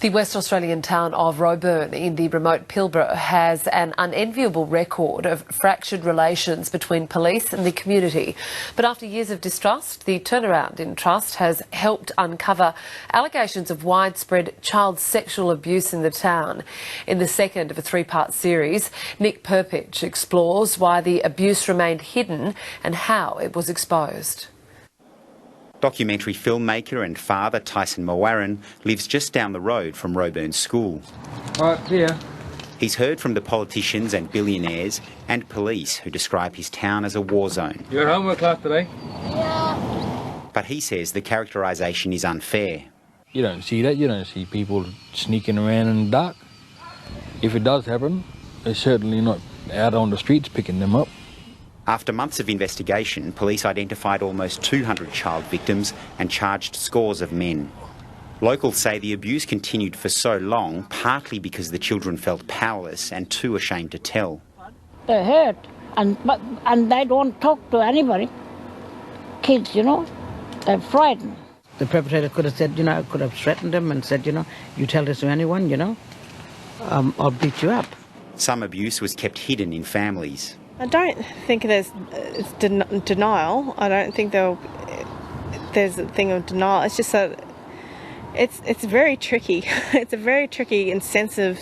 The West Australian town of Roebourne in the remote Pilbara has an unenviable record of fractured relations between police and the community. But after years of distrust, the turnaround in trust has helped uncover allegations of widespread child sexual abuse in the town. In the second of a three-part series, Nick Perpich explores why the abuse remained hidden and how it was exposed. Documentary filmmaker and father Tyson Mowaran lives just down the road from Roebourne School. Right, yeah. He's heard from the politicians and billionaires and police who describe his town as a war zone. You got homework class today? Yeah. But he says the characterisation is unfair. You don't see that. You don't see people sneaking around in the dark. If it does happen, they're certainly not out on the streets picking them up. After months of investigation, police identified almost 200 child victims and charged scores of men. Locals say the abuse continued for so long, partly because the children felt powerless and too ashamed to tell. They're hurt, and they don't talk to anybody. Kids, they're frightened. The perpetrator could have said, could have threatened them and said, you tell this to anyone, I'll beat you up. Some abuse was kept hidden in families. I don't think it's denial. I don't think there's a thing of denial. It's just that it's very tricky. It's a very tricky and sensitive,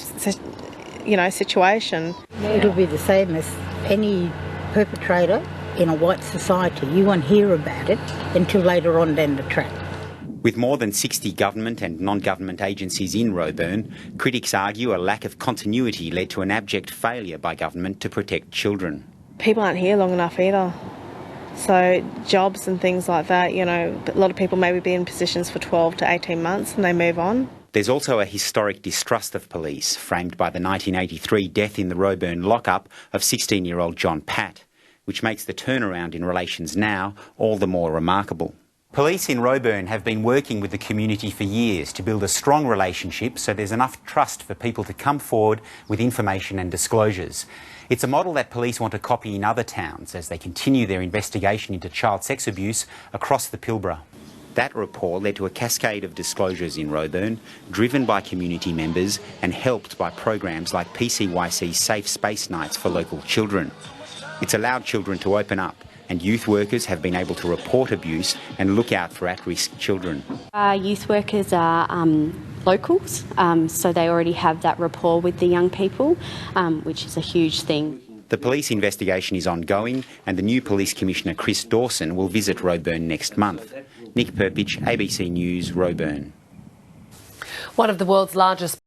situation. It'll be the same as any perpetrator in a white society. You won't hear about it until later on down the track. With more than 60 government and non-government agencies in Roebourne, critics argue a lack of continuity led to an abject failure by government to protect children. People aren't here long enough either. So jobs and things like that, a lot of people maybe be in positions for 12 to 18 months and they move on. There's also a historic distrust of police, framed by the 1983 death in the Roebourne lockup of 16-year-old John Pat, which makes the turnaround in relations now all the more remarkable. Police in Roebourne have been working with the community for years to build a strong relationship so there's enough trust for people to come forward with information and disclosures. It's a model that police want to copy in other towns as they continue their investigation into child sex abuse across the Pilbara. That rapport led to a cascade of disclosures in Roebourne, driven by community members and helped by programs like PCYC's Safe Space Nights for local children. It's allowed children to open up, and youth workers have been able to report abuse and look out for at-risk children. Youth workers are locals, so they already have that rapport with the young people, which is a huge thing. The police investigation is ongoing, and the new Police Commissioner Chris Dawson will visit Roebourne next month. Nick Perpich, ABC News, Roebourne. One of the world's largest